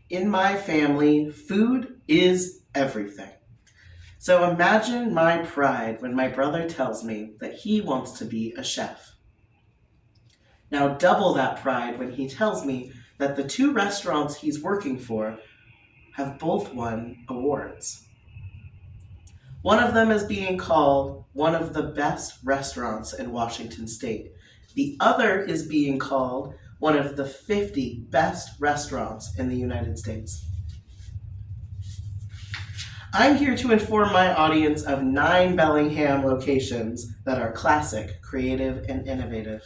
In my family, food is everything. So imagine my pride when my brother tells me that he wants to be a chef. Now double that pride when he tells me that the two restaurants he's working for have both won awards. One of them is being called one of the best restaurants in Washington state. The other is being called one of the 50 best restaurants in the United States. I'm here to inform my audience of 9 Bellingham locations that are classic, creative, and innovative.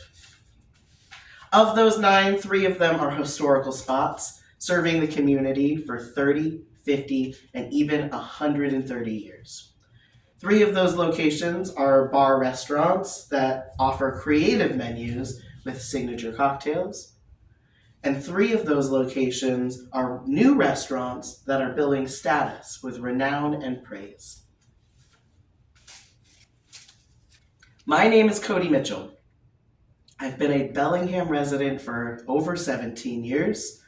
Of those 9, 3 of them are historical spots, serving the community for 30, 50, and even 130 years. 3 of those locations are bar restaurants that offer creative menus with signature cocktails. And 3 of those locations are new restaurants that are building status with renown and praise. My name is Cody Mitchell. I've been a Bellingham resident for over 17 years.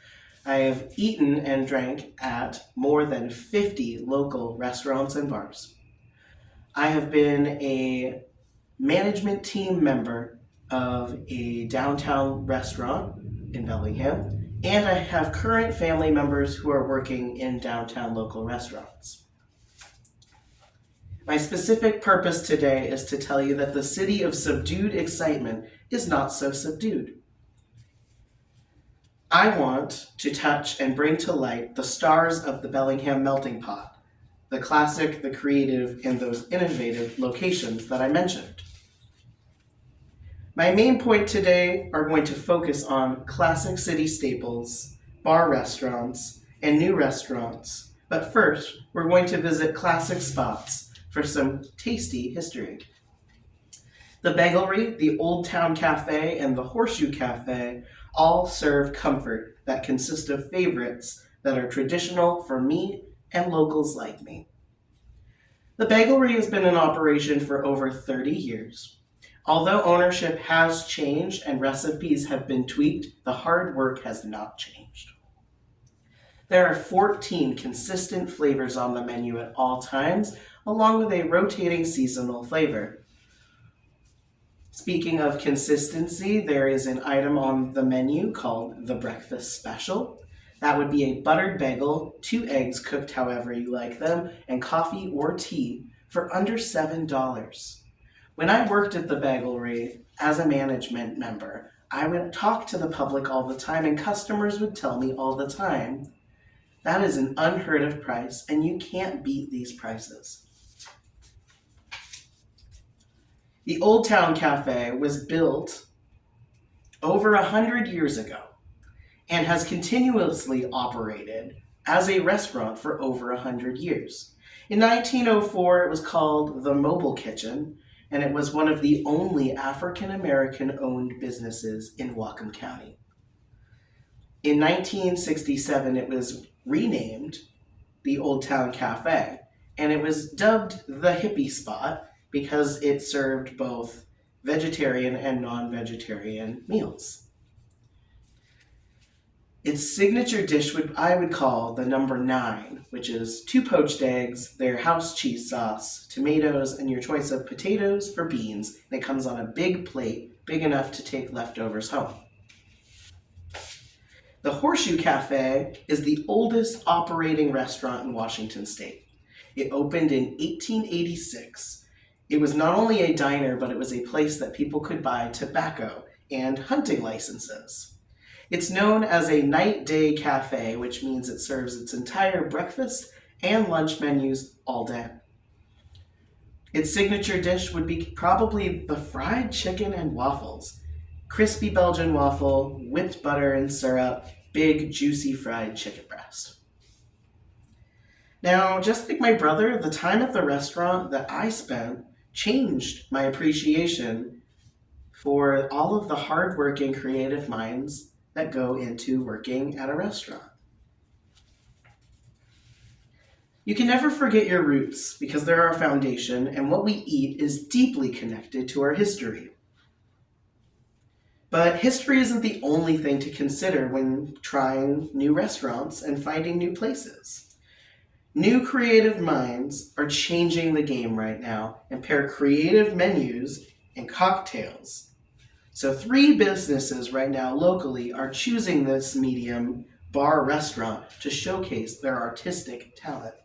I have eaten and drank at more than 50 local restaurants and bars. I have been a management team member of a downtown restaurant in Bellingham, and I have current family members who are working in downtown local restaurants. My specific purpose today is to tell you that the city of subdued excitement is not so subdued. I want to touch and bring to light the stars of the Bellingham melting pot, the classic, the creative, and those innovative locations that I mentioned. My main point today are going to focus on classic city staples, bar restaurants, and new restaurants. But first, we're going to visit classic spots for some tasty history. The Bagelry, the Old Town Cafe, and the Horseshoe Cafe all serve comfort that consist of favorites that are traditional for me and locals like me. The Bagelry has been in operation for over 30 years. Although ownership has changed and recipes have been tweaked, the hard work has not changed. There are 14 consistent flavors on the menu at all times, along with a rotating seasonal flavor. Speaking of consistency, there is an item on the menu called the Breakfast Special. That would be a buttered bagel, 2 eggs cooked however you like them, and coffee or tea for under $7. When I worked at the Bagelry as a management member, I would talk to the public all the time, and customers would tell me all the time, that is an unheard of price, and you can't beat these prices. The Old Town Cafe was built over 100 years ago and has continuously operated as a restaurant for over 100 years. In 1904, it was called the Mobile Kitchen, and it was one of the only African-American owned businesses in Whatcom County. In 1967, it was renamed the Old Town Cafe, and it was dubbed the hippie spot because it served both vegetarian and non-vegetarian meals. Its signature dish I would call the number 9, which is 2 poached eggs, their house cheese sauce, tomatoes, and your choice of potatoes or beans. And it comes on a big plate, big enough to take leftovers home. The Horseshoe Cafe is the oldest operating restaurant in Washington state. It opened in 1886. It was not only a diner, but it was a place that people could buy tobacco and hunting licenses. It's known as a night-day cafe, which means it serves its entire breakfast and lunch menus all day. Its signature dish would be probably the fried chicken and waffles. Crispy Belgian waffle, whipped butter and syrup, big juicy fried chicken breast. Now, just like my brother, the time at the restaurant that I spent changed my appreciation for all of the hardworking creative minds that go into working at a restaurant. You can never forget your roots because they're our foundation, and what we eat is deeply connected to our history. But history isn't the only thing to consider when trying new restaurants and finding new places. New creative minds are changing the game right now and pair creative menus and cocktails. So, three businesses right now locally are choosing this medium bar restaurant to showcase their artistic talent.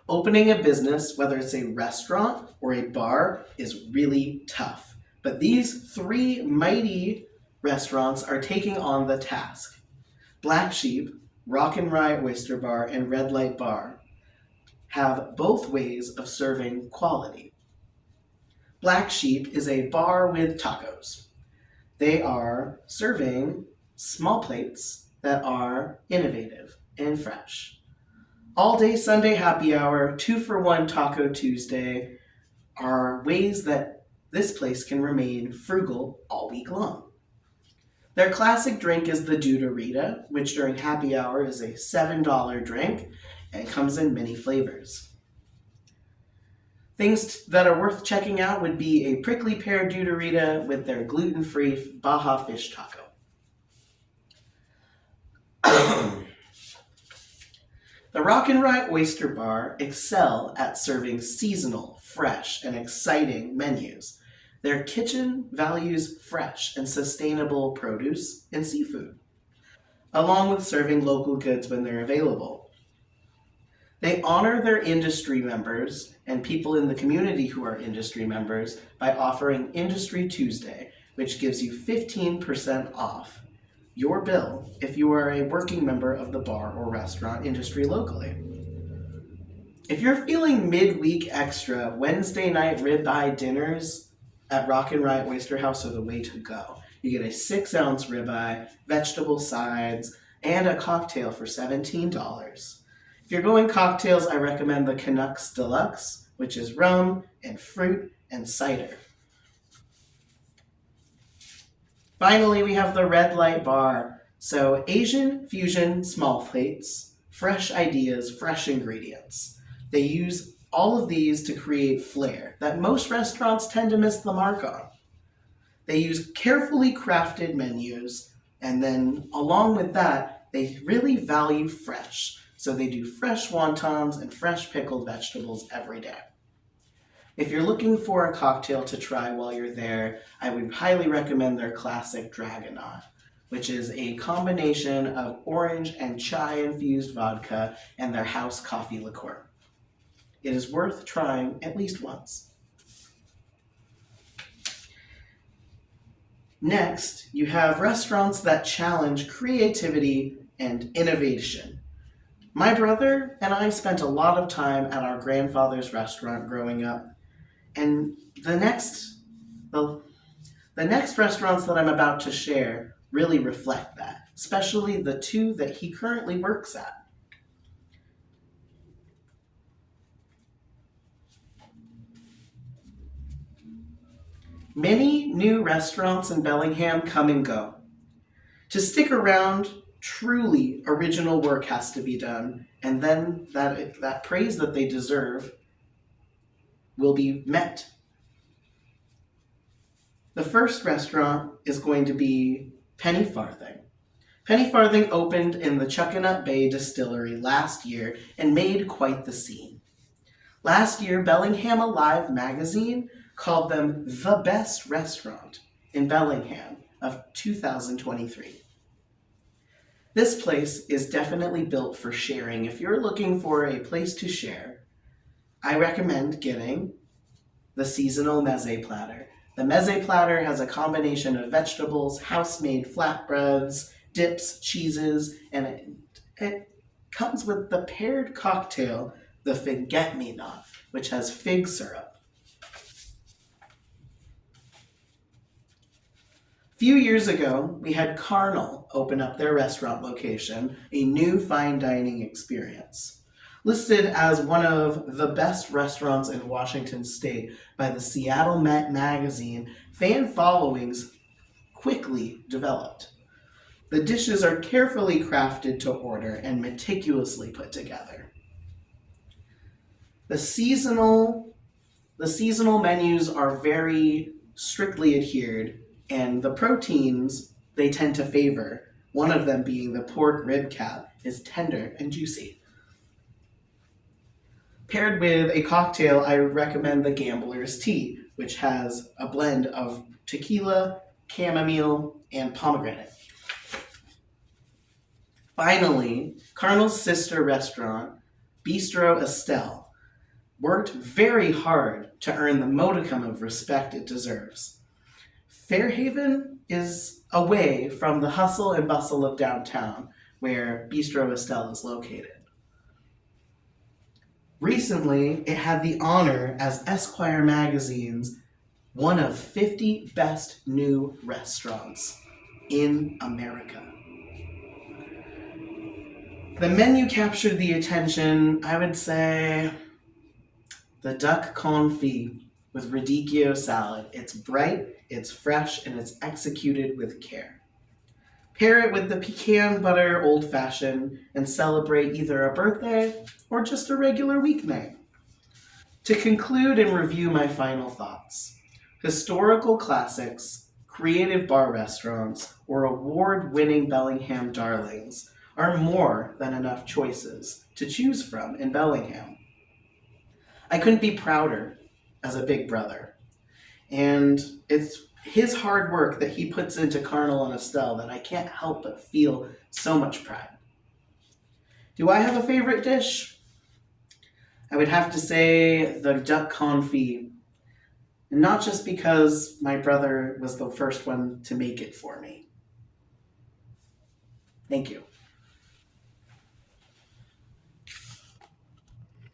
Opening a business, whether it's a restaurant or a bar, is really tough. But these three mighty restaurants are taking on the task. Black Sheep, Rock and Rye Oyster Bar, and Red Light Bar have both ways of serving quality. Black Sheep is a bar with tacos. They are serving small plates that are innovative and fresh. All day Sunday happy hour, 2-for-1 Taco Tuesday are ways that this place can remain frugal all week long. Their classic drink is the Duderita, which during happy hour is a $7 drink and comes in many flavors. Things that are worth checking out would be a prickly pear Duderita with their gluten-free Baja fish taco. The Rock and Rye Oyster Bar excel at serving seasonal, fresh, and exciting menus. Their kitchen values fresh and sustainable produce and seafood, along with serving local goods when they're available. They honor their industry members and people in the community who are industry members by offering Industry Tuesday, which gives you 15% off your bill if you are a working member of the bar or restaurant industry locally. If you're feeling midweek extra, Wednesday night ribeye dinners at Rock and Rye Oyster House are the way to go. You get a 6-ounce ribeye, vegetable sides, and a cocktail for $17. If you're going cocktails, I recommend the Canucks Deluxe, which is rum and fruit and cider. Finally, we have the Red Light Bar. So Asian fusion small plates, fresh ideas, fresh ingredients. They use all of these to create flair that most restaurants tend to miss the mark on. They use carefully crafted menus, and then along with that, they really value fresh. So they do fresh wontons and fresh pickled vegetables every day. If you're looking for a cocktail to try while you're there, I would highly recommend their classic Dragonaut, which is a combination of orange and chai-infused vodka and their house coffee liqueur. It is worth trying at least once. Next, you have restaurants that challenge creativity and innovation. My brother and I spent a lot of time at our grandfather's restaurant growing up, and the next restaurants that I'm about to share really reflect that, especially the two that he currently works at. Many new restaurants in Bellingham come and go. To stick around, truly original work has to be done, and then that praise that they deserve will be met. The first restaurant is going to be Penny Farthing. Penny Farthing opened in the Chuckanut Bay Distillery last year and made quite the scene. Last year, Bellingham Alive magazine called them the best restaurant in Bellingham of 2023. This place is definitely built for sharing. If you're looking for a place to share, I recommend getting the seasonal meze platter. The meze platter has a combination of vegetables, house-made flatbreads, dips, cheeses, and it comes with the paired cocktail, the Forget-Me-Not, which has fig syrup. A few years ago, we had Carnal open up their restaurant location, a new fine dining experience. Listed as one of the best restaurants in Washington State by the Seattle Met magazine, fan followings quickly developed. The dishes are carefully crafted to order and meticulously put together. The seasonal The seasonal menus are very strictly adhered, and the proteins they tend to favor, one of them being the pork rib cap, is tender and juicy. Paired with a cocktail, I recommend the Gambler's Tea, which has a blend of tequila, chamomile, and pomegranate. Finally, Carnel's sister restaurant, Bistro Estelle, worked very hard to earn the modicum of respect it deserves. Fairhaven is away from the hustle and bustle of downtown, where Bistro Estelle is located. Recently, it had the honor as Esquire magazine's one of 50 best new restaurants in America. The menu captured the attention, I would say, the duck confit with radicchio salad. It's bright, it's fresh, and it's executed with care. Pair it with the pecan butter old fashioned and celebrate either a birthday or just a regular weeknight. To conclude and review my final thoughts, historical classics, creative bar restaurants, or award-winning Bellingham darlings are more than enough choices to choose from in Bellingham. I couldn't be prouder as a big brother, and it's his hard work that he puts into Carnel and Estelle that I can't help but feel so much pride. Do I have a favorite dish? I would have to say the duck confit, not just because my brother was the first one to make it for me. Thank you.